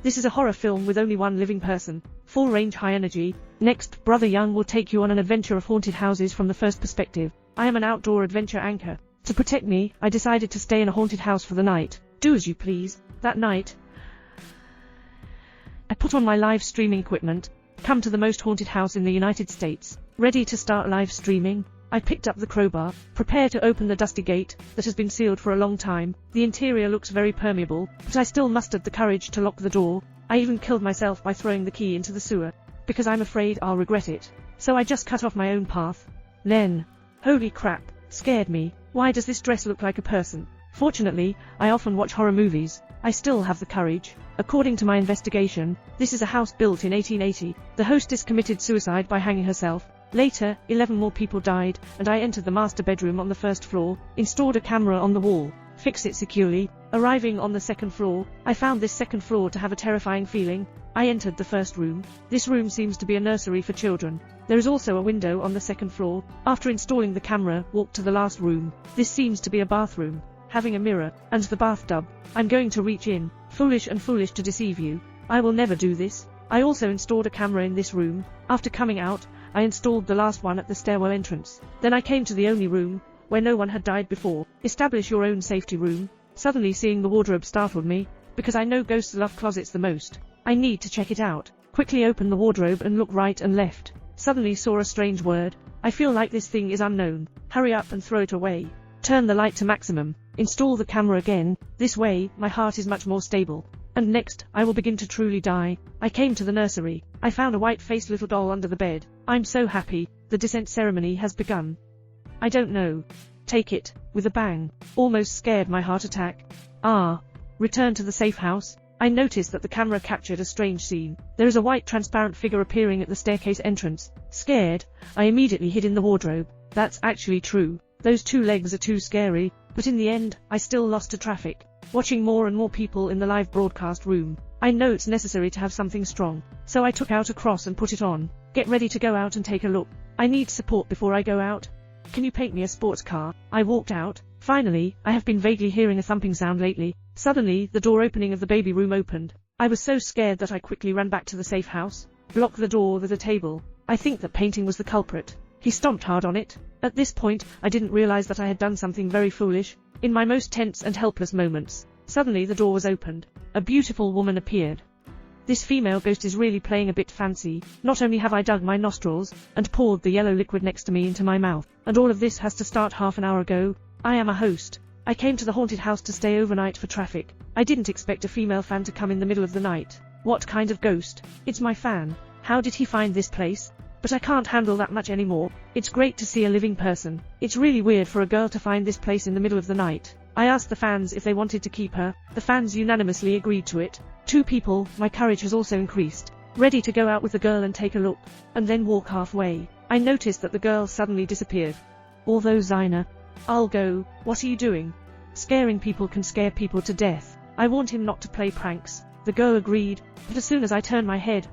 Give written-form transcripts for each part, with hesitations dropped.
This is a horror film with only one living person. Full range, high energy. Next, Brother Young will take you on an adventure of haunted houses from the first perspective. I am an outdoor adventure anchor. To protect me, I decided to stay in a haunted house for the night. Do as you please. That night, I put on my live streaming equipment, come to the most haunted house in the United States, ready to start live streaming. I picked up the crowbar, prepare to open the dusty gate that has been sealed for a long time. The interior looks very permeable, but I still mustered the courage to lock the door. I even killed myself by throwing the key into the sewer, because I'm afraid I'll regret it. So I just cut off my own path. Then, holy crap, scared me. Why does this dress look like a person? Fortunately, I often watch horror movies. I still have the courage. According to my investigation, this is a house built in 1880. The hostess committed suicide by hanging herself. Later, 11 more people died, and I entered the master bedroom on the first floor, installed a camera on the wall, fixed it securely. Arriving on the second floor, I found this second floor to have a terrifying feeling. I entered the first room. This room seems to be a nursery for children. There is also a window on the second floor. After installing the camera, walked to the last room. This seems to be a bathroom, having a mirror, and the bathtub. I'm going to reach in. Foolish to deceive you. I will never do this. I also installed a camera in this room. After coming out, I installed the last one at the stairwell entrance. Then I came to the only room where no one had died before. Establish your own safety room. Suddenly seeing the wardrobe startled me, because I know ghosts love closets the most. I need to check it out. Quickly open the wardrobe and look right and left. Suddenly saw a strange word. I feel like this thing is unknown. Hurry up and throw it away. Turn the light to maximum. Install the camera again. This way, my heart is much more stable. And next, I will begin to truly die. I came to the nursery. I found a white-faced little doll under the bed. I'm so happy. The descent ceremony has begun. I don't know. Take it, with a bang. Almost scared my heart attack. Return to the safe house. I noticed that the camera captured a strange scene. There is a white transparent figure appearing at the staircase entrance. Scared, I immediately hid in the wardrobe. That's actually true. Those two legs are too scary, but in the end, I still lost to traffic. Watching more and more people in the live broadcast room, I know it's necessary to have something strong, so I took out a cross and put it on. Get ready to go out and take a look. I need support before I go out. Can you paint me a sports car? I walked out. Finally, I have been vaguely hearing a thumping sound lately. Suddenly, the door opening of the baby room opened. I was so scared that I quickly ran back to the safe house. Blocked the door with a table. I think that painting was the culprit. He stomped hard on it. At this point, I didn't realize that I had done something very foolish. In my most tense and helpless moments, suddenly the door was opened. A beautiful woman appeared. This female ghost is really playing a bit fancy. Not only have I dug my nostrils, and poured the yellow liquid next to me into my mouth, and all of this has to start half an hour ago. I am a host. I came to the haunted house to stay overnight for traffic. I didn't expect a female fan to come in the middle of the night. What kind of ghost? It's my fan. How did he find this place? But I can't handle that much anymore. It's great to see a living person. It's really weird for a girl to find this place in the middle of the night. I asked the fans if they wanted to keep her. The fans unanimously agreed to it. 2 people, my courage has also increased. Ready to go out with the girl and take a look, and then walk halfway. I noticed that the girl suddenly disappeared. Although Zyna, I'll go. What are you doing? Scaring people can scare people to death. I warned him not to play pranks. The girl agreed, but as soon as I turned my head,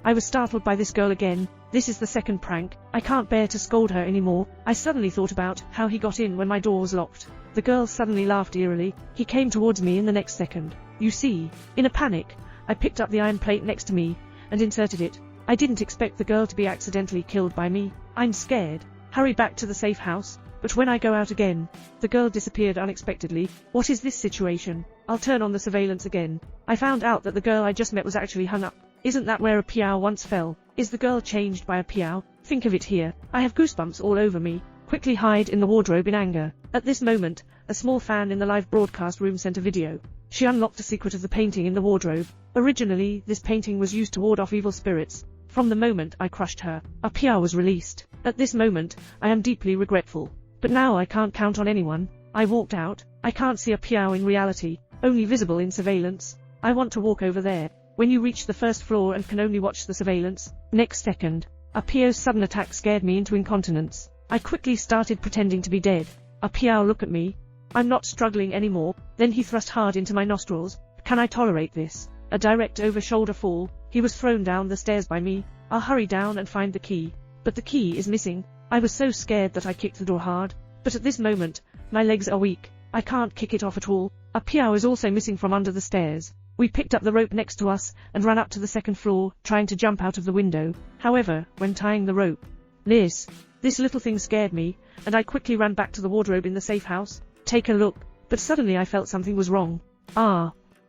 I was startled by this girl again. This is the second prank. I can't bear to scold her anymore. I suddenly thought about how he got in when my door was locked. The girl suddenly laughed eerily. He came towards me in the next second. You see, in a panic, I picked up the iron plate next to me and inserted it. I didn't expect the girl to be accidentally killed by me. I'm scared. Hurry back to the safe house. But when I go out again, the girl disappeared unexpectedly. What is this situation? I'll turn on the surveillance again. I found out that the girl I just met was actually hung up. Isn't that where a piao once fell? Is the girl changed by a piao? Think of it here. I have goosebumps all over me. Quickly hide in the wardrobe in anger. At this moment, a small fan in the live broadcast room sent a video. She unlocked the secret of the painting in the wardrobe. Originally, this painting was used to ward off evil spirits. From the moment I crushed her, a piao was released. At this moment, I am deeply regretful. But now I can't count on anyone. I walked out. I can't see a piao in reality, only visible in surveillance. I want to walk over there. When you reach the first floor and can only watch the surveillance, next second, a piao's sudden attack scared me into incontinence. I quickly started pretending to be dead. A piao looked at me. I'm not struggling anymore. Then he thrust hard into my nostrils. Can I tolerate this? A direct over-shoulder fall. He was thrown down the stairs by me. I'll hurry down and find the key. But the key is missing. I was so scared that I kicked the door hard. But at this moment, my legs are weak. I can't kick it off at all. A piao is also missing from under the stairs. We picked up the rope next to us and ran up to the second floor, trying to jump out of the window. However, when tying the rope, this little thing scared me, and I quickly ran back to the wardrobe in the safe house. Take a look, but suddenly I felt something was wrong.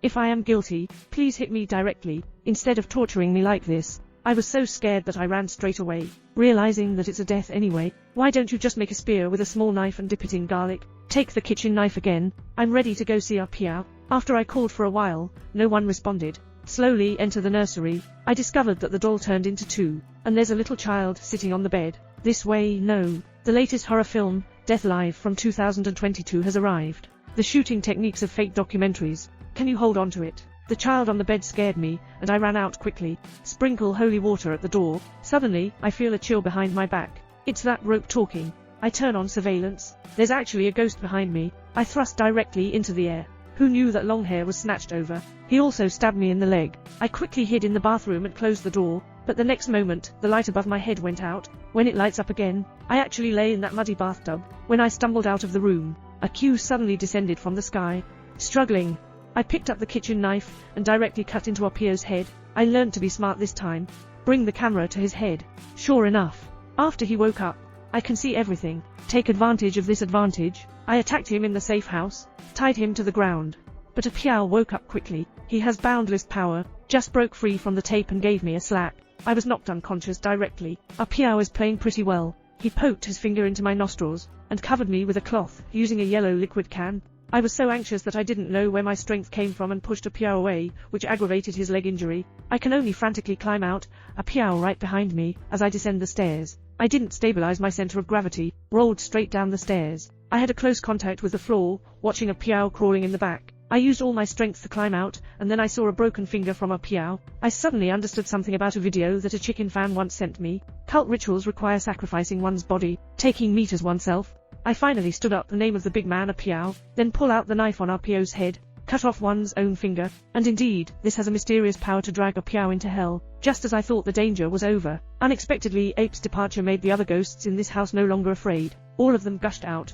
If I am guilty, please hit me directly, instead of torturing me like this. I was so scared that I ran straight away, realizing that it's a death anyway. Why don't you just make a spear with a small knife and dip it in garlic? Take the kitchen knife again. I'm ready to go see our Piao. After I called for a while, no one responded. Slowly enter the nursery. I discovered that the doll turned into two, and there's a little child sitting on the bed. This way, no. The latest horror film, Death Live from 2022 has arrived. The shooting techniques of fake documentaries. Can you hold on to it? The child on the bed scared me, and I ran out quickly. Sprinkle holy water at the door. Suddenly, I feel a chill behind my back. It's that rope talking. I turn on surveillance. There's actually a ghost behind me. I thrust directly into the air. Who knew that long hair was snatched over? He also stabbed me in the leg. I quickly hid in the bathroom and closed the door, but the next moment, the light above my head went out. When it lights up again, I actually lay in that muddy bathtub. When I stumbled out of the room, a cue suddenly descended from the sky. Struggling, I picked up the kitchen knife and directly cut into Apio's head. I learned to be smart this time. Bring the camera to his head. Sure enough, after he woke up, I can see everything. Take advantage of this advantage. I attacked him in the safe house, tied him to the ground. But Apiao woke up quickly. He has boundless power, just broke free from the tape and gave me a slap. I was knocked unconscious directly. Apiao is playing pretty well. He poked his finger into my nostrils, and covered me with a cloth, using a yellow liquid can. I was so anxious that I didn't know where my strength came from and pushed Apiao away, which aggravated his leg injury. I can only frantically climb out, Apiao right behind me, as I descend the stairs. I didn't stabilize my center of gravity, rolled straight down the stairs. I had a close contact with the floor, watching Apiao crawling in the back. I used all my strength to climb out, and then I saw a broken finger from Apiao. I suddenly understood something about a video that a chicken fan once sent me. Cult rituals require sacrificing one's body, taking meat as oneself. I finally stood up the name of the big man Apiao, then pull out the knife on Apiao's head, cut off one's own finger, and indeed, this has a mysterious power to drag Apiao into hell. Just as I thought the danger was over, unexpectedly Ape's departure made the other ghosts in this house no longer afraid. All of them gushed out,